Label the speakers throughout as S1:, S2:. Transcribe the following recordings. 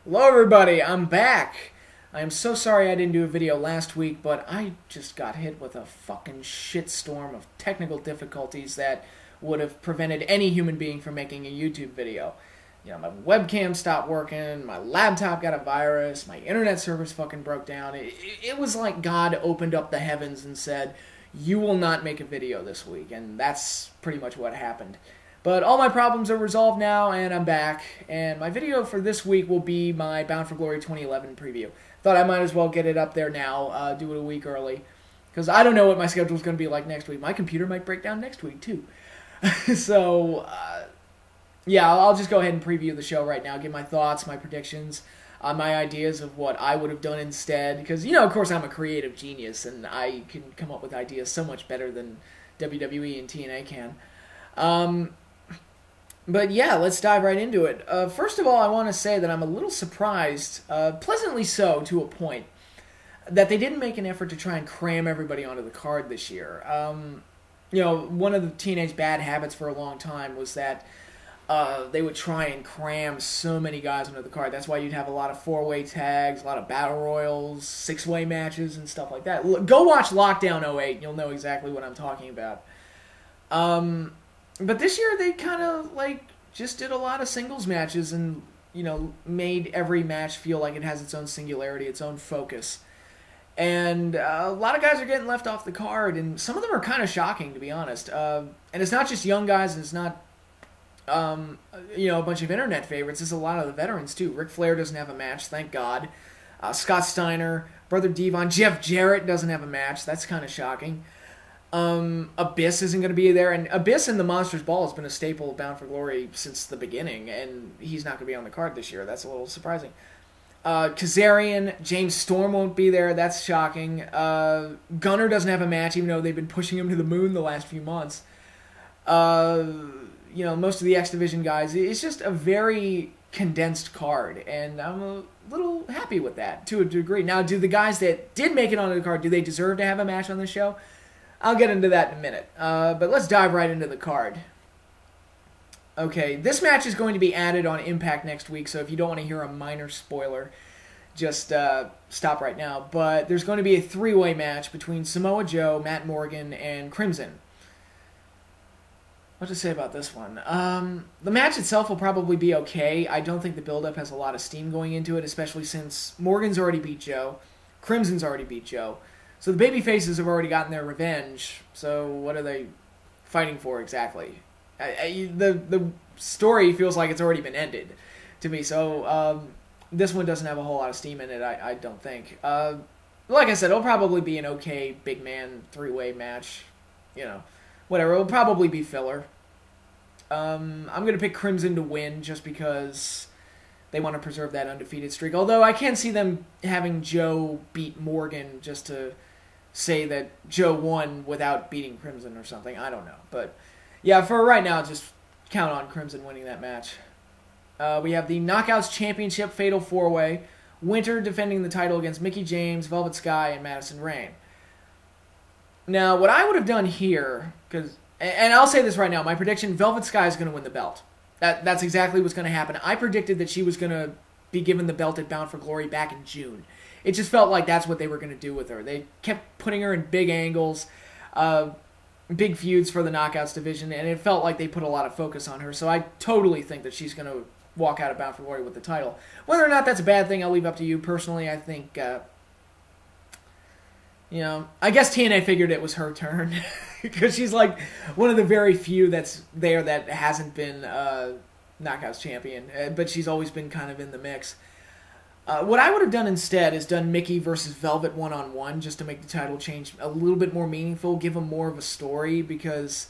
S1: Hello everybody, I'm back. I am so sorry I didn't do a video last week, but I just got hit with a fucking shitstorm of technical difficulties that would have prevented any human being from making a YouTube video. You know, my webcam stopped working, my laptop got a virus, my internet service fucking broke down. It was like God opened up the heavens and said, you will not make a video this week, and that's pretty much what happened. But all my problems are resolved now, and I'm back. And my video for this week will be my Bound for Glory 2011 preview. Thought I might as well get it up there now, do it a week early. Because I don't know what my schedule is going to be like next week. My computer might break down next week, too. So, yeah, I'll just go ahead and preview the show right now. Give my thoughts, my predictions, my ideas of what I would have done instead. Because, you know, of course, I'm a creative genius, and I can come up with ideas so much better than WWE and TNA can. But yeah, let's dive right into it. First of all, I want to say that I'm a little surprised, pleasantly so to a point, that they didn't make an effort to try and cram everybody onto the card this year. You know, one of the TNA's bad habits for a long time was that they would try and cram so many guys onto the card. That's why you'd have a lot of four-way tags, a lot of battle royals, six-way matches, and stuff like that. Go watch Lockdown '08, and you'll know exactly what I'm talking about. But this year they kind of, like, just did a lot of singles matches and, you know, made every match feel like it has its own singularity, its own focus. And a lot of guys are getting left off the card, and some of them are kind of shocking, to be honest. And it's not just young guys, and it's not, you know, a bunch of internet favorites. It's a lot of the veterans, too. Ric Flair doesn't have a match, thank God. Scott Steiner, Brother Devon, Jeff Jarrett doesn't have a match. That's kind of shocking. Abyss isn't going to be there, and Abyss in the Monsters Ball has been a staple of Bound for Glory since the beginning, and he's not going to be on the card this year. That's a little surprising. Kazarian, James Storm won't be there. That's shocking. Gunner doesn't have a match, even though they've been pushing him to the moon the last few months. You know, most of the X Division guys. It's just a very condensed card, and I'm a little happy with that, to a degree. Now, do the guys that did make it onto the card, do they deserve to have a match on the show? I'll get into that in a minute, but let's dive right into the card. Okay, this match is going to be added on Impact next week, so if you don't want to hear a minor spoiler, just stop right now. But there's going to be a three-way match between Samoa Joe, Matt Morgan, and Crimson. What to say about this one? The match itself will probably be okay. I don't think the build-up has a lot of steam going into it, especially since Morgan's already beat Joe, Crimson's already beat Joe. So the baby faces have already gotten their revenge. So what are they fighting for exactly? The story feels like it's already been ended to me. So this one doesn't have a whole lot of steam in it, I don't think. Like I said, it'll probably be an okay big man three-way match. You know, whatever. It'll probably be filler. I'm going to pick Crimson to win just because they want to preserve that undefeated streak. Although I can see them having Joe beat Morgan just to say that Joe won without beating Crimson or something. I don't know. But, yeah, for right now, just count on Crimson winning that match. We have the Knockouts Championship Fatal 4-Way. Winter defending the title against Mickie James, Velvet Sky, and Madison Rayne. Now, what I would have done here, and I'll say this right now, my prediction, Velvet Sky is going to win the belt. That's exactly what's going to happen. I predicted that she was going to be given the belt at Bound for Glory back in June. It just felt like that's what they were going to do with her. They kept putting her in big angles, big feuds for the Knockouts division, and it felt like they put a lot of focus on her. So I totally think that she's going to walk out of Bound for Glory with the title. Whether or not that's a bad thing, I'll leave up to you. Personally, I think, you know, I guess TNA figured it was her turn. Because she's like one of the very few that's there that hasn't been Knockouts champion. But she's always been kind of in the mix. What I would have done instead is done Mickie versus Velvet one-on-one just to make the title change a little bit more meaningful, give them more of a story, because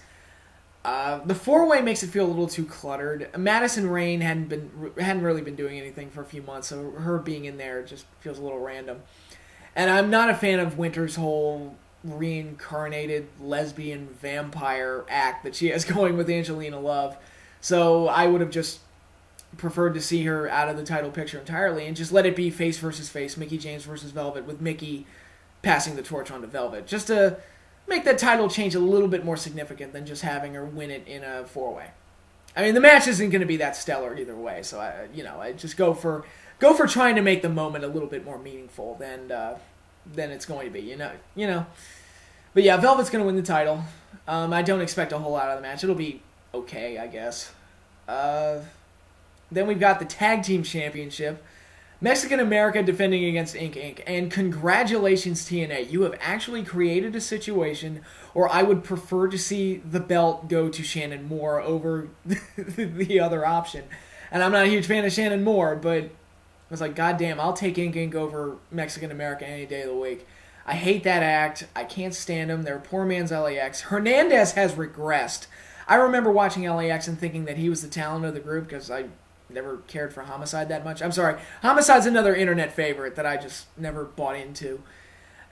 S1: the four-way makes it feel a little too cluttered. Madison Rayne hadn't really been doing anything for a few months, so her being in there just feels a little random. And I'm not a fan of Winter's whole reincarnated lesbian vampire act that she has going with Angelina Love. So I would have just preferred to see her out of the title picture entirely and just let it be face versus face, Mickie James versus Velvet, with Mickie passing the torch on to Velvet, just to make that title change a little bit more significant than just having her win it in a four-way. I mean, the match isn't going to be that stellar either way. So I just go for trying to make the moment a little bit more meaningful than it's going to be. You know. But yeah, Velvet's going to win the title. I don't expect a whole lot out of the match. It'll be okay, I guess. Then we've got the Tag Team Championship. Mexican America defending against Inc. And congratulations, TNA. You have actually created a situation where I would prefer to see the belt go to Shannon Moore over the other option. And I'm not a huge fan of Shannon Moore, but I was like, goddamn, I'll take Inc. over Mexican America any day of the week. I hate that act. I can't stand them. They're poor man's LAX. Hernandez has regressed. I remember watching LAX and thinking that he was the talent of the group because I never cared for Homicide that much. I'm sorry. Homicide's another internet favorite that I just never bought into.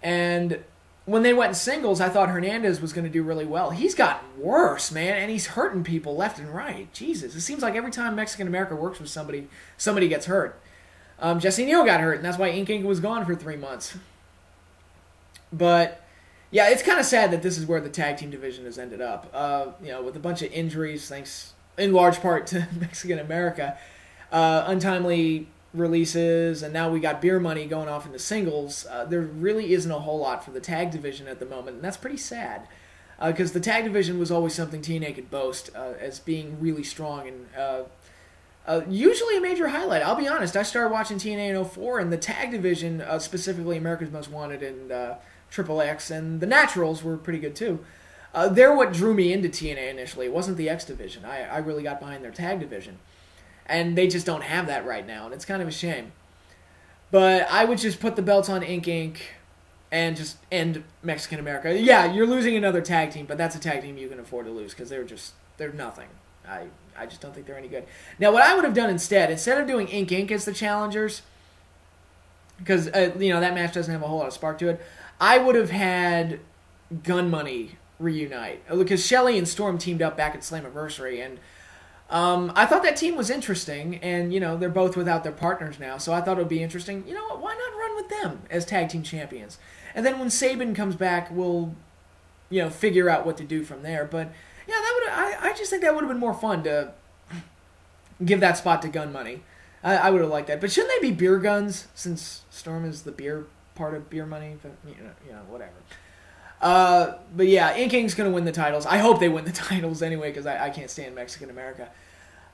S1: And when they went in singles, I thought Hernandez was going to do really well. He's gotten worse, man, and he's hurting people left and right. Jesus, it seems like every time Mexican America works with somebody, somebody gets hurt. Jesse Neal got hurt, and that's why Inc. was gone for 3 months. But yeah, it's kind of sad that this is where the tag team division has ended up. With a bunch of injuries, thanks in large part to Mexican America, untimely releases, and now we got beer money going off into singles. There really isn't a whole lot for the tag division at the moment, and that's pretty sad. Because the tag division was always something TNA could boast as being really strong and usually a major highlight. I'll be honest, I started watching TNA in 04, and the tag division, specifically America's Most Wanted and Triple X, and the Naturals were pretty good too. They're what drew me into TNA initially. It wasn't the X division. I really got behind their tag division. And they just don't have that right now, and it's kind of a shame. But I would just put the belts on Inc. and just end Mexican America. Yeah, you're losing another tag team, but that's a tag team you can afford to lose because they're nothing. I just don't think they're any good. Now, what I would have done instead of doing Inc. as the challengers, because that match doesn't have a whole lot of spark to it, I would have had Gun Money reunite. Because Shelley and Storm teamed up back at Slammiversary, and I thought that team was interesting, and, they're both without their partners now, so I thought it would be interesting. You know what, why not run with them as tag team champions? And then when Sabin comes back, we'll, figure out what to do from there. But, yeah, I just think that would have been more fun to give that spot to Gun Money. I would have liked that. But shouldn't they be beer guns, since Storm is the beer part of Beer Money? But, whatever. But yeah, Inc.'s going to win the titles. I hope they win the titles anyway, because I can't stand Mexican America.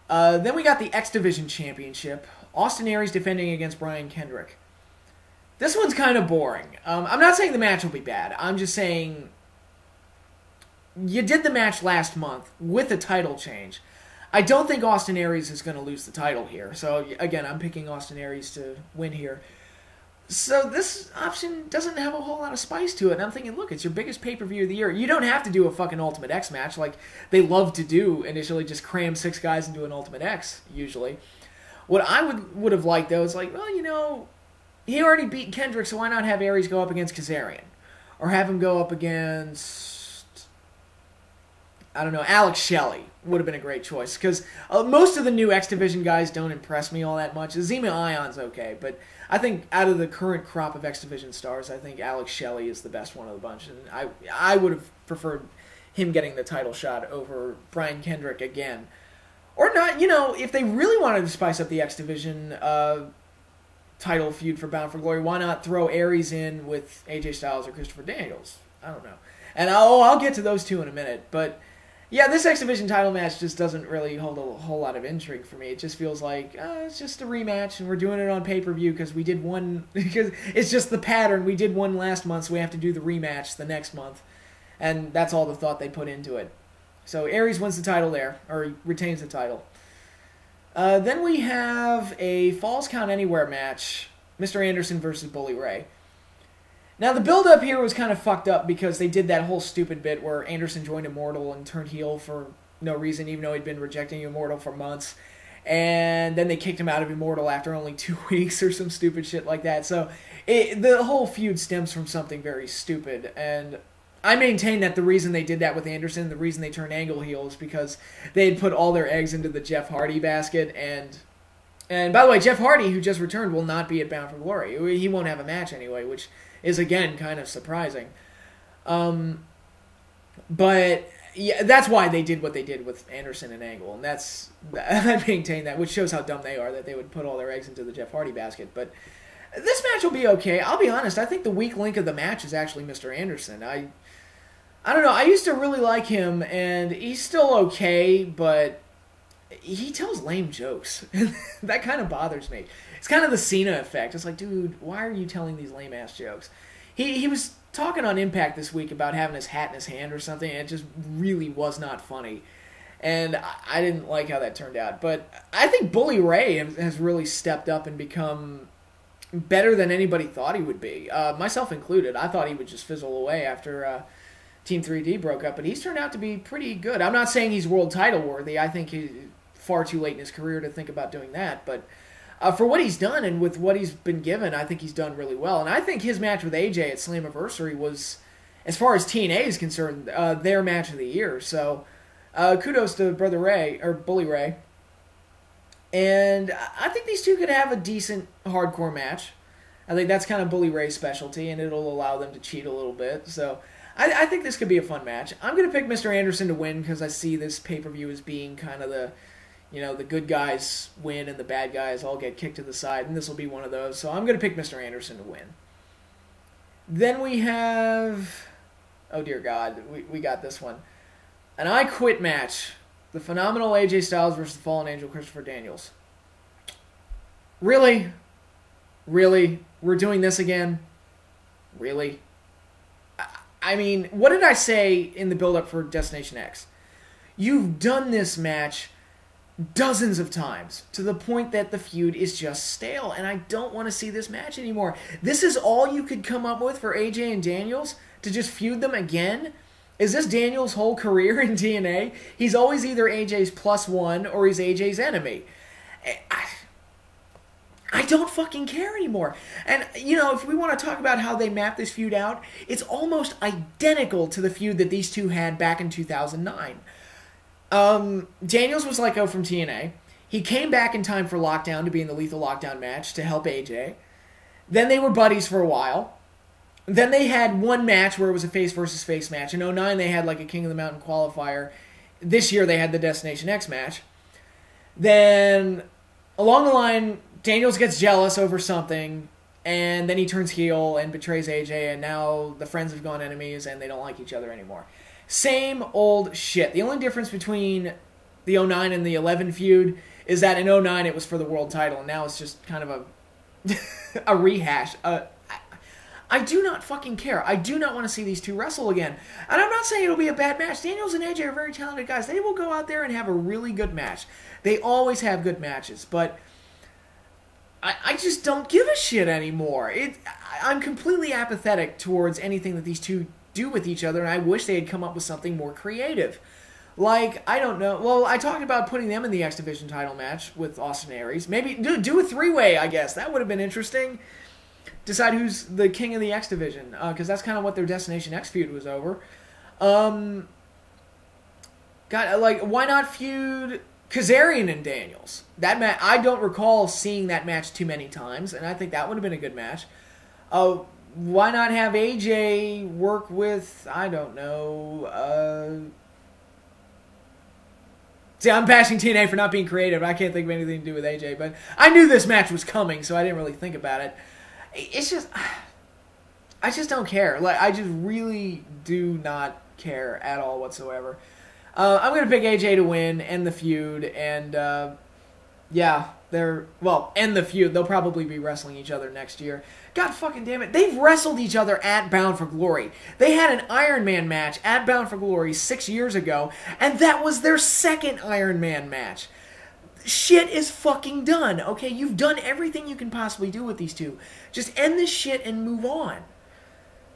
S1: Then we got the X Division Championship. Austin Aries defending against Brian Kendrick. This one's kind of boring. I'm not saying the match will be bad. I'm just saying you did the match last month with a title change. I don't think Austin Aries is going to lose the title here. So, again, I'm picking Austin Aries to win here. So this option doesn't have a whole lot of spice to it. And I'm thinking, look, it's your biggest pay-per-view of the year. You don't have to do a fucking Ultimate X match like they love to do initially, just cram 6 guys into an Ultimate X, usually. What I would have liked, though, is like, well, he already beat Kendrick, so why not have Aries go up against Kazarian? Or have him go up against, I don't know, Alex Shelley would have been a great choice. Because most of the new X Division guys don't impress me all that much. Zema Ion's okay, but I think out of the current crop of X Division stars, I think Alex Shelley is the best one of the bunch. And I would have preferred him getting the title shot over Brian Kendrick again. Or not, if they really wanted to spice up the X Division title feud for Bound for Glory, why not throw Aries in with AJ Styles or Christopher Daniels? I don't know. And I'll get to those two in a minute, but yeah, this X Division title match just doesn't really hold a whole lot of intrigue for me. It just feels like it's just a rematch, and we're doing it on pay-per-view because we did one. Because it's just the pattern. We did one last month, so we have to do the rematch the next month, and that's all the thought they put into it. So Aries wins the title there, or retains the title. Then we have a Falls Count Anywhere match: Mr. Anderson versus Bully Ray. Now, the build-up here was kind of fucked up because they did that whole stupid bit where Anderson joined Immortal and turned heel for no reason, even though he'd been rejecting Immortal for months. And then they kicked him out of Immortal after only 2 weeks or some stupid shit like that. So the whole feud stems from something very stupid. And I maintain that the reason they did that with Anderson, the reason they turned Angle heel, is because they had put all their eggs into the Jeff Hardy basket. And by the way, Jeff Hardy, who just returned, will not be at Bound for Glory. He won't have a match anyway, which is, again, kind of surprising. But Yeah, that's why they did what they did with Anderson and Angle, and I maintain that, which shows how dumb they are that they would put all their eggs into the Jeff Hardy basket. But this match will be okay. I'll be honest. I think the weak link of the match is actually Mr. Anderson. I don't know. I used to really like him, and he's still okay, but he tells lame jokes. That kind of bothers me. It's kind of the Cena effect. It's like, dude, why are you telling these lame-ass jokes? He was talking on Impact this week about having his hat in his hand or something, and it just really was not funny. And I didn't like how that turned out. But I think Bully Ray has really stepped up and become better than anybody thought he would be. Myself included. I thought he would just fizzle away after Team 3D broke up, but he's turned out to be pretty good. I'm not saying he's world title worthy. I think he's far too late in his career to think about doing that. But for what he's done and with what he's been given, I think he's done really well. And I think his match with AJ at Slammiversary was, as far as TNA is concerned, their match of the year. So kudos to Brother Ray, or Bully Ray. And I think these two could have a decent hardcore match. I think that's kind of Bully Ray's specialty, and it'll allow them to cheat a little bit. So I think this could be a fun match. I'm going to pick Mr. Anderson to win because I see this pay-per-view as being kind of the good guys win and the bad guys all get kicked to the side, and this will be one of those. So I'm going to pick Mr. Anderson to win. Then we have, oh dear God, we got this one. An I Quit match. The phenomenal AJ Styles versus the Fallen Angel Christopher Daniels. Really? Really? We're doing this again? Really? I mean, what did I say in the build-up for Destination X? You've done this match dozens of times to the point that the feud is just stale, and I don't want to see this match anymore. This is all you could come up with for AJ and Daniels to just feud them again? Is this Daniels' whole career in TNA? He's always either AJ's +1 or he's AJ's enemy. I don't fucking care anymore. And, you know, if we want to talk about how they map this feud out, it's almost identical to the feud that these two had back in 2009. Daniels was let go from TNA. He came back in time for Lockdown to be in the Lethal Lockdown match to help AJ. Then they were buddies for a while. Then they had one match where it was a face versus face match. In 2009, they had like a King of the Mountain qualifier. This year, they had the Destination X match. Then, along the line, Daniels gets jealous over something, and then he turns heel and betrays AJ, and now the friends have gone enemies, and they don't like each other anymore. Same old shit. The only difference between the 2009 and the 2011 feud is that in 2009 it was for the world title, and now it's just kind of a rehash. I do not fucking care. I do not want to see these two wrestle again. And I'm not saying it'll be a bad match. Daniels and AJ are very talented guys. They will go out there and have a really good match. They always have good matches, but I just don't give a shit anymore. I'm completely apathetic towards anything that these two do with each other, and I wish they had come up with something more creative. Like, I don't know. Well, I talked about putting them in the X Division title match with Austin Aries. Maybe do a three-way, I guess. That would have been interesting. Decide who's the king of the X Division, because that's kind of what their Destination X feud was over. God, like, why not feud Kazarian and Daniels? That match, I don't recall seeing that match too many times, and I think that would have been a good match. Why not have AJ work with, I don't know, see, I'm bashing TNA for not being creative. I can't think of anything to do with AJ, but I knew this match was coming, so I didn't really think about it. It's just, I just don't care. Like, I just really do not care at all whatsoever. I'm going to pick AJ to win, end the feud, and, yeah, end the feud. They'll probably be wrestling each other next year. God fucking damn it. They've wrestled each other at Bound for Glory. They had an Iron Man match at Bound for Glory 6 years ago, and that was their second Iron Man match. Shit is fucking done, okay? You've done everything you can possibly do with these two. Just end this shit and move on.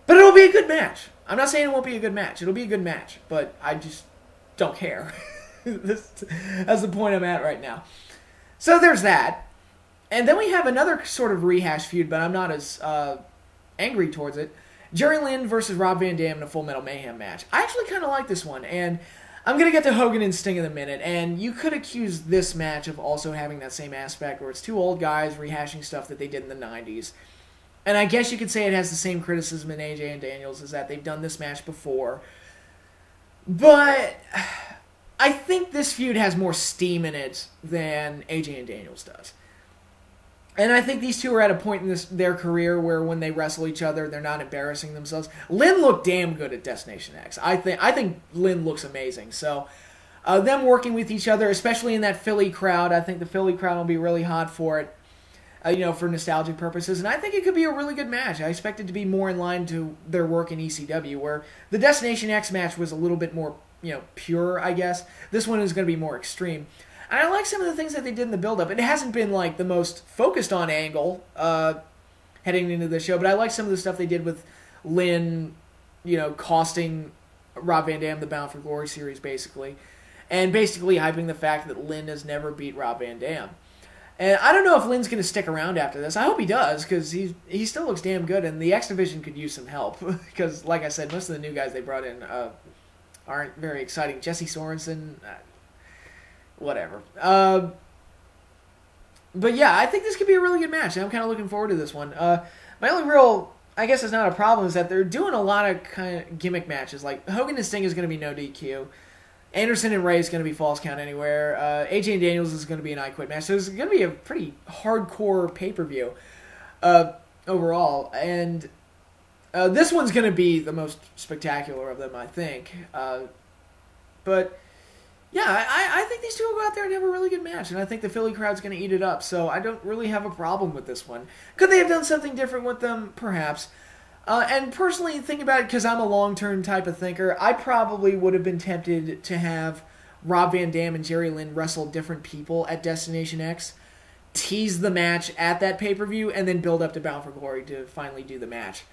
S1: But it'll be a good match. I'm not saying it won't be a good match. It'll be a good match, but I just don't care. That's the point I'm at right now. So there's that. And then we have another sort of rehash feud, but I'm not as angry towards it. Jerry Lynn versus Rob Van Dam in a Full Metal Mayhem match. I actually kind of like this one, and I'm going to get to Hogan and Sting in a minute, and you could accuse this match of also having that same aspect where it's two old guys rehashing stuff that they did in the 90s. And I guess you could say it has the same criticism in AJ and Daniels, is that they've done this match before. But I think this feud has more steam in it than AJ and Daniels does. And I think these two are at a point in their career where when they wrestle each other, they're not embarrassing themselves. Lynn looked damn good at Destination X. I think Lynn looks amazing. So them working with each other, especially in that Philly crowd, I think the Philly crowd will be really hot for it. For nostalgic purposes. And I think it could be a really good match. I expect it to be more in line to their work in ECW, where the Destination X match was a little bit more, pure, I guess. This one is going to be more extreme. And I like some of the things that they did in the build-up. It hasn't been, like, the most focused on angle heading into the show, but I like some of the stuff they did with Lynn, costing Rob Van Dam the Bound for Glory series, basically. And basically hyping the fact that Lynn has never beat Rob Van Dam. And I don't know if Lynn's going to stick around after this. I hope he does, because he still looks damn good, and the X Division could use some help. Because, like I said, most of the new guys they brought in aren't very exciting. Jesse Sorensen, whatever. But yeah, I think this could be a really good match, and I'm kind of looking forward to this one. My only real, I guess it's not a problem, is that they're doing a lot of kind of gimmick matches. Like, Hogan and Sting is going to be no DQ. Anderson and Ray is going to be Falls Count Anywhere. AJ and Daniels is going to be an I Quit match. So it's going to be a pretty hardcore pay-per-view overall. And this one's going to be the most spectacular of them, I think. But, yeah, I think these two will go out there and have a really good match. And I think the Philly crowd's going to eat it up. So I don't really have a problem with this one. Could they have done something different with them? Perhaps. And personally, thinking about it, because I'm a long-term type of thinker, I probably would have been tempted to have Rob Van Dam and Jerry Lynn wrestle different people at Destination X, tease the match at that pay-per-view, and then build up to Bound for Glory to finally do the match.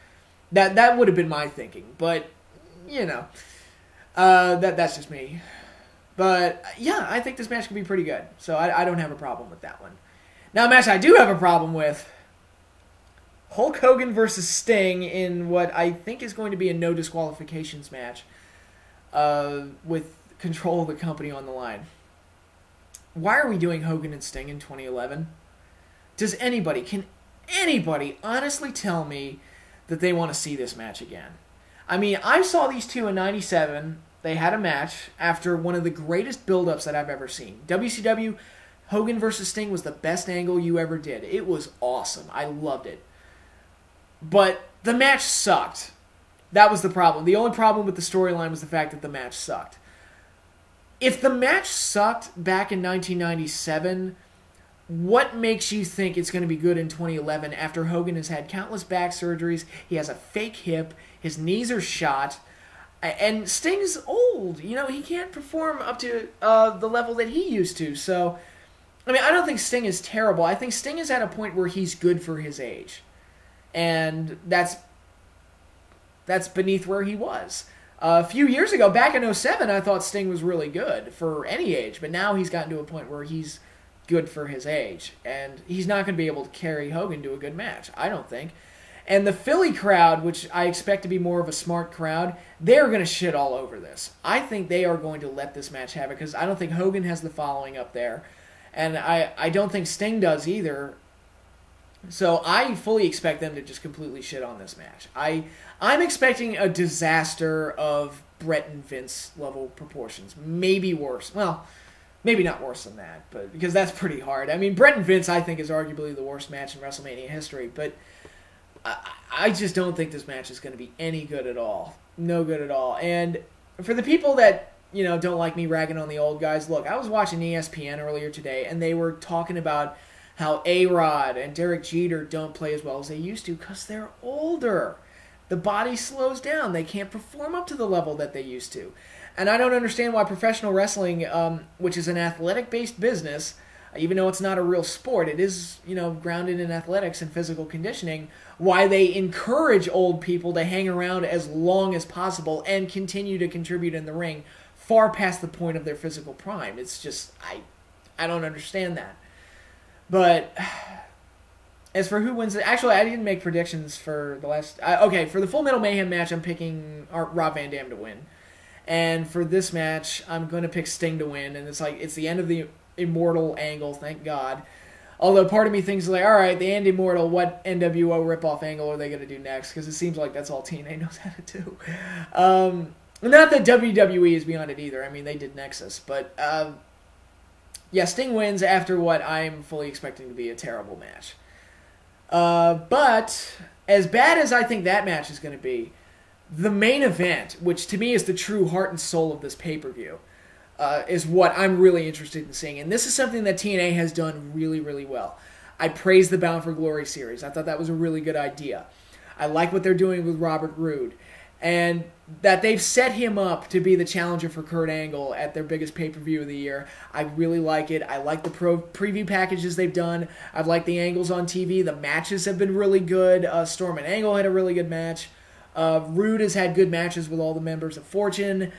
S1: That would have been my thinking, but, that's just me. But, yeah, I think this match could be pretty good, so I don't have a problem with that one. Now, a match I do have a problem with, Hulk Hogan versus Sting in what I think is going to be a no disqualifications match with control of the company on the line. Why are we doing Hogan and Sting in 2011? Can anybody honestly tell me that they want to see this match again? I mean, I saw these two in 97. They had a match after one of the greatest build-ups that I've ever seen. WCW, Hogan versus Sting was the best angle you ever did. It was awesome. I loved it. But the match sucked. That was the problem. The only problem with the storyline was the fact that the match sucked. If the match sucked back in 1997, what makes you think it's going to be good in 2011 after Hogan has had countless back surgeries, he has a fake hip, his knees are shot, and Sting's old. He can't perform up to the level that he used to. So, I mean, I don't think Sting is terrible. I think Sting is at a point where he's good for his age. And that's beneath where he was. A few years ago, back in 07, I thought Sting was really good for any age. But now he's gotten to a point where he's good for his age. And he's not going to be able to carry Hogan to a good match, I don't think. And the Philly crowd, which I expect to be more of a smart crowd, they're going to shit all over this. I think they are going to let this match have it, because I don't think Hogan has the following up there. And I don't think Sting does either. So I fully expect them to just completely shit on this match. I'm expecting a disaster of Bret and Vince level proportions. Maybe worse. Well, maybe not worse than that, but because that's pretty hard. I mean, Bret and Vince, I think, is arguably the worst match in WrestleMania history, but I just don't think this match is going to be any good at all. No good at all. And for the people that, don't like me ragging on the old guys, look, I was watching ESPN earlier today, and they were talking about how A-Rod and Derek Jeter don't play as well as they used to because they're older. The body slows down. They can't perform up to the level that they used to. And I don't understand why professional wrestling, which is an athletic-based business, even though it's not a real sport, it is, grounded in athletics and physical conditioning, why they encourage old people to hang around as long as possible and continue to contribute in the ring far past the point of their physical prime. It's just, I don't understand that. But as for who wins it, actually, I didn't make predictions for the last. For the Full Metal Mayhem match, I'm picking Rob Van Dam to win, and for this match, I'm going to pick Sting to win. And it's the end of the Immortal angle, thank God. Although part of me thinks all right, they end Immortal. What NWO ripoff angle are they going to do next? Because it seems like that's all TNA knows how to do. Not that WWE is beyond it either. I mean, they did Nexus. But, yeah, Sting wins after what I'm fully expecting to be a terrible match. But, as bad as I think that match is going to be, the main event, which to me is the true heart and soul of this pay-per-view, is what I'm really interested in seeing. And this is something that TNA has done really, really well. I praise the Bound for Glory series. I thought that was a really good idea. I like what they're doing with Robert Roode. And that they've set him up to be the challenger for Kurt Angle at their biggest pay-per-view of the year. I really like it. I like the preview packages they've done. I've liked the angles on TV. The matches have been really good. Storm and Angle had a really good match. Roode has had good matches with all the members of Fortune.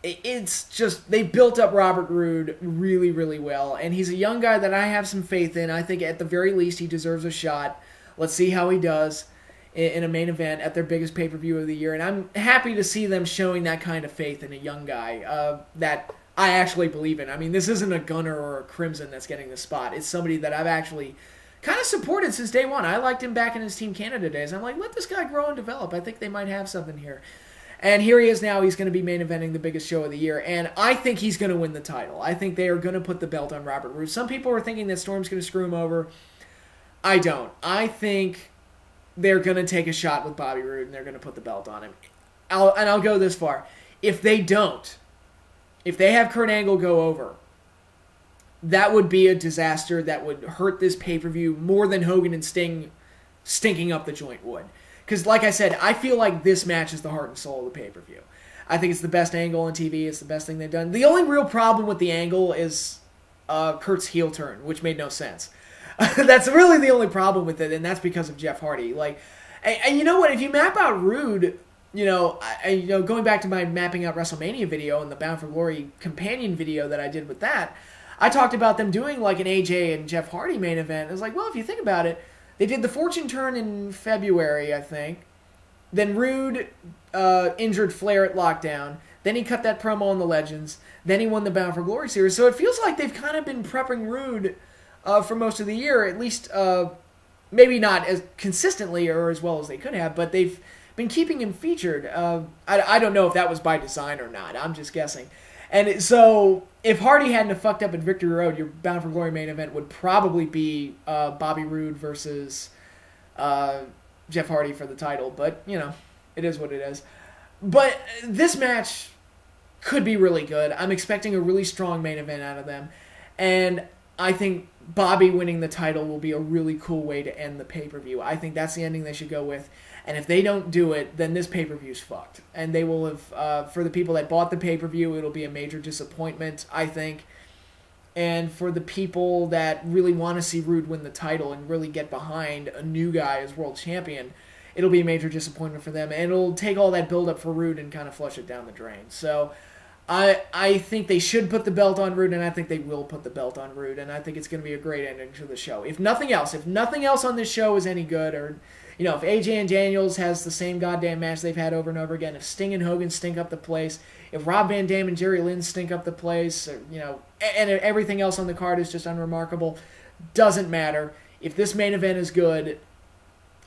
S1: It's just, they built up Robert Roode really, really well. And he's a young guy that I have some faith in. I think at the very least he deserves a shot. Let's see how he does in a main event at their biggest pay-per-view of the year. And I'm happy to see them showing that kind of faith in a young guy that I actually believe in. I mean, this isn't a Gunner or a Crimson that's getting the spot. It's somebody that I've actually kind of supported since day one. I liked him back in his Team Canada days. I'm like, let this guy grow and develop. I think they might have something here. And here he is now. He's going to be main eventing the biggest show of the year. And I think he's going to win the title. I think they are going to put the belt on Robert Roode. Some people are thinking that Storm's going to screw him over. I don't. I think they're going to take a shot with Bobby Roode and they're going to put the belt on him. I'll go this far. If they don't, if they have Kurt Angle go over, that would be a disaster that would hurt this pay-per-view more than Hogan and Sting stinking up the joint would. Because, like I said, I feel like this match is the heart and soul of the pay-per-view. I think it's the best angle on TV. It's the best thing they've done. The only real problem with the angle is Kurt's heel turn, which made no sense. That's really the only problem with it, and that's because of Jeff Hardy. Like, and you know what? If you map out Roode, going back to my mapping out WrestleMania video and the Bound for Glory companion video that I did with that, I talked about them doing like an AJ and Jeff Hardy main event. It was like, well, if you think about it, they did the Fortune turn in February, I think. Then Roode injured Flair at Lockdown. Then he cut that promo on the Legends. Then he won the Bound for Glory series. So it feels like they've kind of been prepping Roode for most of the year, at least maybe not as consistently or as well as they could have, but they've been keeping him featured. I don't know if that was by design or not. I'm just guessing. And so if Hardy hadn't have fucked up at Victory Road, your Bound for Glory main event would probably be Bobby Roode versus Jeff Hardy for the title. But, it is what it is. But this match could be really good. I'm expecting a really strong main event out of them. And I think Bobby winning the title will be a really cool way to end the pay-per-view. I think that's the ending they should go with. And if they don't do it, then this pay-per-view's fucked. And they will have, for the people that bought the pay-per-view, it'll be a major disappointment, I think. And for the people that really want to see Roode win the title and really get behind a new guy as world champion, it'll be a major disappointment for them. And it'll take all that build-up for Roode and kind of flush it down the drain. So I think they should put the belt on Roode, and I think they will put the belt on Roode. And I think it's going to be a great ending to the show. If nothing else on this show is any good, or if AJ and Daniels has the same goddamn match they've had over and over again, if Sting and Hogan stink up the place, if Rob Van Dam and Jerry Lynn stink up the place, or, and everything else on the card is just unremarkable, doesn't matter. If this main event is good,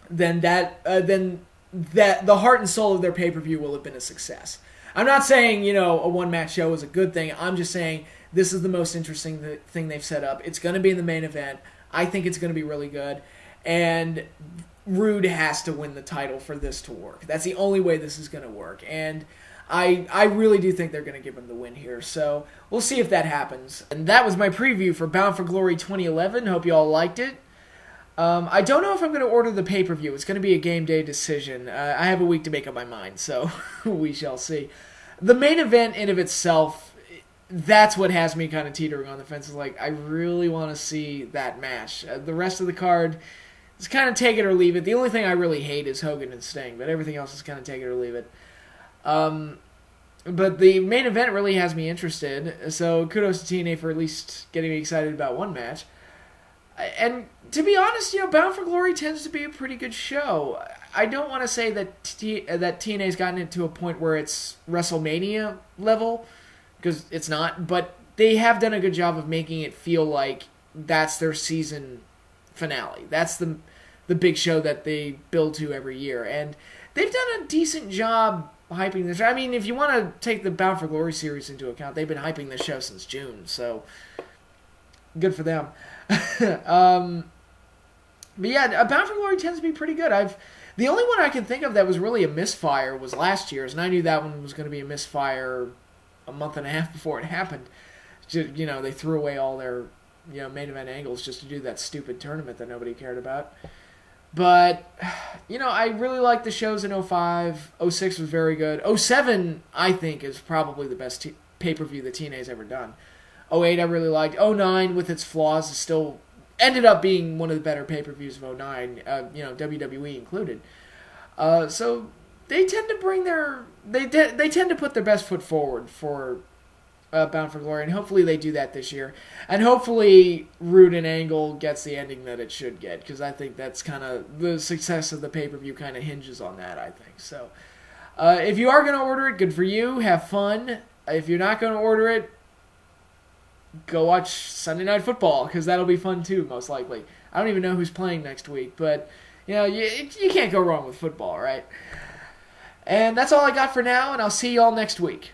S1: then that the heart and soul of their pay-per-view will have been a success. I'm not saying, a one-match show is a good thing. I'm just saying this is the most interesting thing they've set up. It's going to be in the main event. I think it's going to be really good. And Roode has to win the title for this to work. That's the only way this is going to work. And I really do think they're going to give him the win here. So we'll see if that happens. And that was my preview for Bound for Glory 2011. Hope you all liked it. I don't know if I'm going to order the pay-per-view. It's going to be a game day decision. I have a week to make up my mind, so we shall see. The main event in of itself, that's what has me kind of teetering on the fence. Is like, I really want to see that match. The rest of the card is kind of take it or leave it. The only thing I really hate is Hogan and Sting, but everything else is kind of take it or leave it. But the main event really has me interested, so kudos to TNA for at least getting me excited about one match. And to be honest, Bound for Glory tends to be a pretty good show. I don't want to say that that TNA's gotten it to a point where it's WrestleMania level, because it's not, but they have done a good job of making it feel like that's their season finale. That's the big show that they build to every year. And they've done a decent job hyping this. I mean, if you want to take the Bound for Glory series into account, they've been hyping this show since June, so good for them. But yeah, Bound for Glory tends to be pretty good. The only one I can think of that was really a misfire was last year's, and I knew that one was going to be a misfire a month and a half before it happened. Just, they threw away all their main event angles just to do that stupid tournament that nobody cared about. But, I really liked the shows in 05. 06 was very good. 07, I think, is probably the best pay-per-view that TNA's ever done. 08, I really liked. 09, with its flaws, is still ended up being one of the better pay-per-views of 09, WWE included. So they tend to bring they tend to put their best foot forward for Bound for Glory, and hopefully they do that this year. And hopefully Roode and Angle gets the ending that it should get, because I think that's kind of the success of the pay-per-view kind of hinges on that, I think. So if you are going to order it, good for you. Have fun. If you're not going to order it, go watch Sunday Night Football, because that'll be fun too, most likely. I don't even know who's playing next week, but you can't go wrong with football, right? And that's all I got for now, and I'll see you all next week.